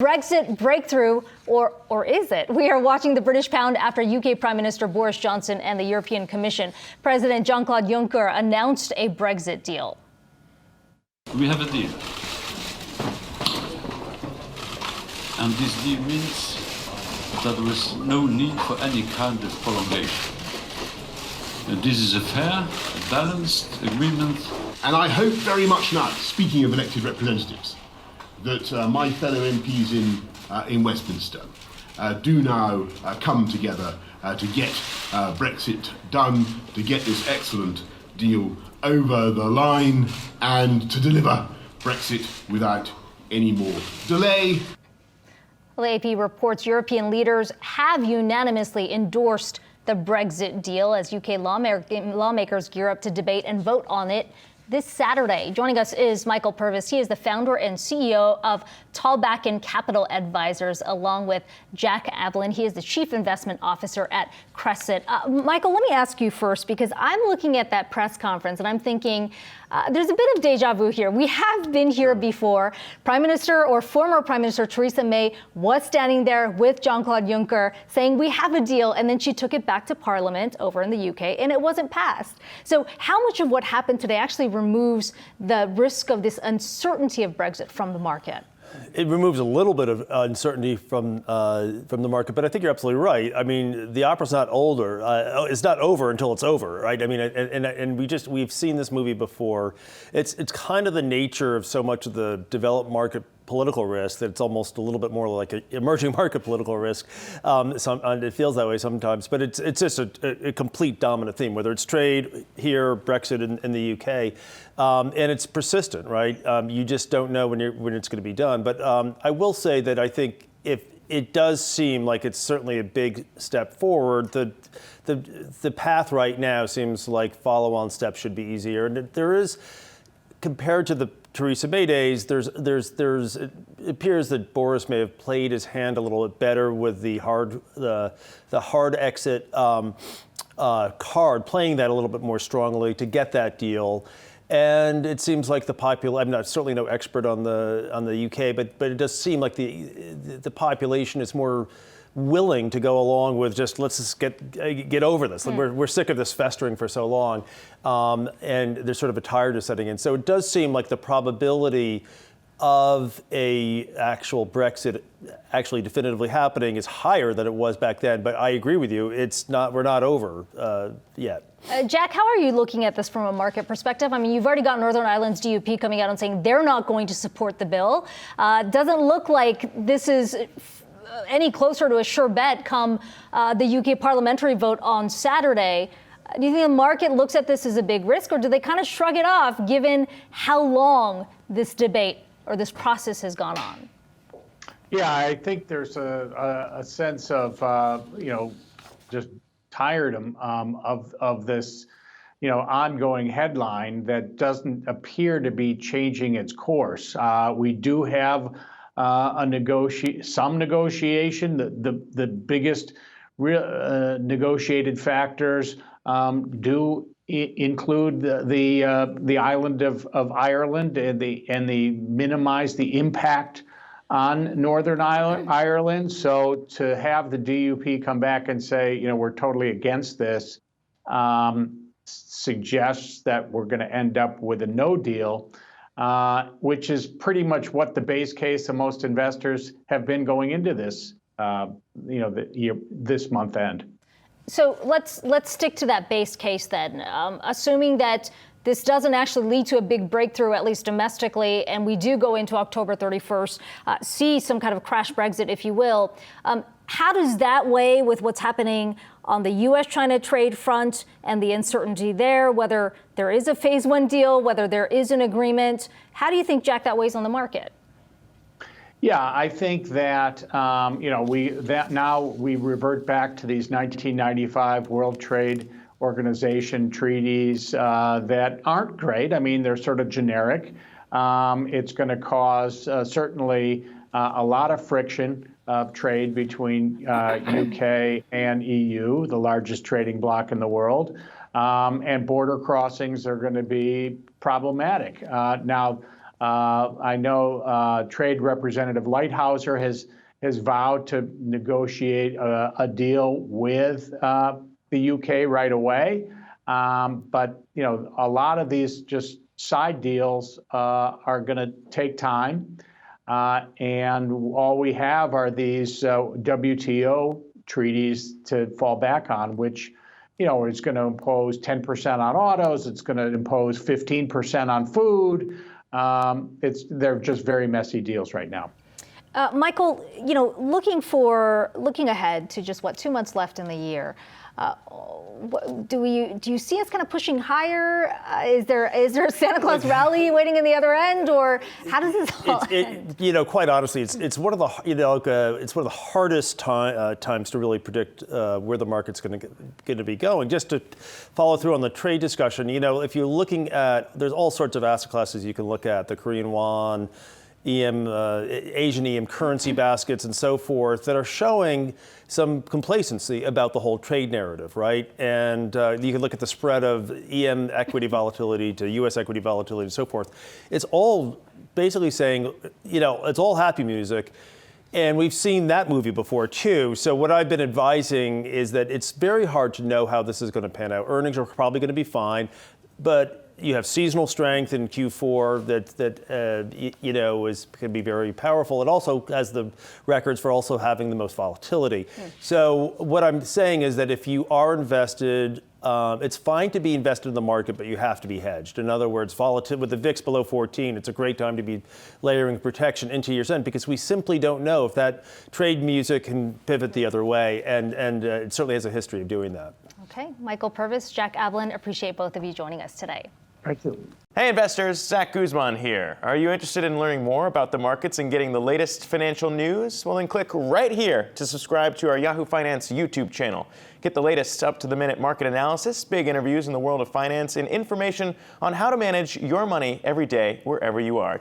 Brexit breakthrough, or is it? We are watching the British pound after UK Prime Minister Boris Johnson and the European Commission. President Jean-Claude Juncker announced a Brexit deal. We have a deal. And this deal means that there is no need for any kind of prolongation. This is a fair, balanced agreement. And I hope very much now, speaking of elected representatives, that my fellow MPs in Westminster do now come together to get Brexit done, to get this excellent deal over the line, and to deliver Brexit without any more delay. Well, the AP reports European leaders have unanimously endorsed the Brexit deal as UK lawmakers gear up to debate and vote on it this Saturday. Joining us is Michael Purves. He is the founder and CEO of Tallbacken Capital Advisors, along with Jack Ablin. He is the chief investment officer at Cresset. Michael, let me ask you first, because I'm looking at that press conference and I'm thinking there's a bit of deja vu here. We have been here before. Prime Minister or former Prime Minister Theresa May was standing there with Jean-Claude Juncker saying we have a deal, and then she took it back to Parliament over in the UK and it wasn't passed. So how much of what happened today actually removes the risk of this uncertainty of Brexit from the market? It removes a little bit of uncertainty from the market, but I think you're absolutely right. I mean, the opera's not older. It's not over until it's over, right? I mean, and we've seen this movie before. It's kind of the nature of so much of the developed market political risk that it's almost a little bit more like an emerging market political risk. It feels that way sometimes, but it's just a complete dominant theme, whether it's trade here, Brexit in the UK, and it's persistent, right? You just don't know when it's going to be done. But I will say that I think if it does seem like it's certainly a big step forward, the path right now seems like follow-on steps should be easier, and there is, compared to the Theresa May days, it appears that Boris may have played his hand a little bit better with the hard exit card, playing that a little bit more strongly to get that deal. And it seems like I'm not certainly no expert on the UK, but it does seem like the population is more willing to go along with let's get over this. We're sick of this festering for so long, and there's sort of a tiredness setting in. So it does seem like the probability of a actual Brexit actually definitively happening is higher than it was back then. But I agree with you; we're not over yet. Jack, how are you looking at this from a market perspective? I mean, you've already got Northern Ireland's DUP coming out and saying they're not going to support the bill. Doesn't look like this is any closer to a sure bet come the UK parliamentary vote on Saturday. Do you think the market looks at this as a big risk, or do they kind of shrug it off given how long this debate or this process has gone on? Yeah, I think there's a sense of, just tiredom of this, ongoing headline that doesn't appear to be changing its course. We do have some negotiation. The biggest negotiated factors do include the island of Ireland and minimize the impact on Northern Ireland. So to have the DUP come back and say, we're totally against this, suggests that we're going to end up with a no deal. Which is pretty much what the base case of most investors have been going into this, this month end. So let's stick to that base case then. Assuming that this doesn't actually lead to a big breakthrough, at least domestically, and we do go into October 31st, see some kind of crash Brexit, if you will. How does that weigh with what's happening on the US-China trade front and the uncertainty there, whether there is a phase one deal, whether there is an agreement? How do you think, Jack, that weighs on the market? Yeah, I think that, now we revert back to these 1995 World Trade Organization treaties that aren't great. I mean, they're sort of generic. It's going to cause certainly a lot of friction of trade between UK and EU, the largest trading bloc in the world. And border crossings are going to be problematic. Now, I know Trade Representative Lighthouser has vowed to negotiate a deal with the UK right away. But a lot of these just side deals are going to take time. And all we have are these WTO treaties to fall back on, which is going to impose 10% on autos. It's going to impose 15% on food. They're just very messy deals right now. Michael, looking ahead to just 2 months left in the year, do you see us kind of pushing higher? Is there a Santa Claus rally waiting in the other end, or how does this all end? Quite honestly, it's one of the it's one of the hardest times to really predict where the market's going to be going. Just to follow through on the trade discussion, if you're looking at, there's all sorts of asset classes you can look at, the Korean won, Asian EM currency baskets and so forth that are showing some complacency about the whole trade narrative, right? And you can look at the spread of EM equity volatility to US equity volatility and so forth. It's all basically saying, it's all happy music. And we've seen that movie before too. So what I've been advising is that it's very hard to know how this is going to pan out. Earnings are probably going to be fine, but you have seasonal strength in Q4 that can be very powerful. It also has the records for also having the most volatility. So what I'm saying is that if you are invested, it's fine to be invested in the market, but you have to be hedged. In other words, with the VIX below 14, it's a great time to be layering protection into your end because we simply don't know if that trade music can pivot the other way, and it certainly has a history of doing that. Okay, Michael Purves, Jack Ablin, appreciate both of you joining us today. Thank you. Hey investors, Zach Guzman here. Are you interested in learning more about the markets and getting the latest financial news? Well, then click right here to subscribe to our Yahoo Finance YouTube channel. Get the latest up-to-the-minute market analysis, big interviews in the world of finance, and information on how to manage your money every day wherever you are.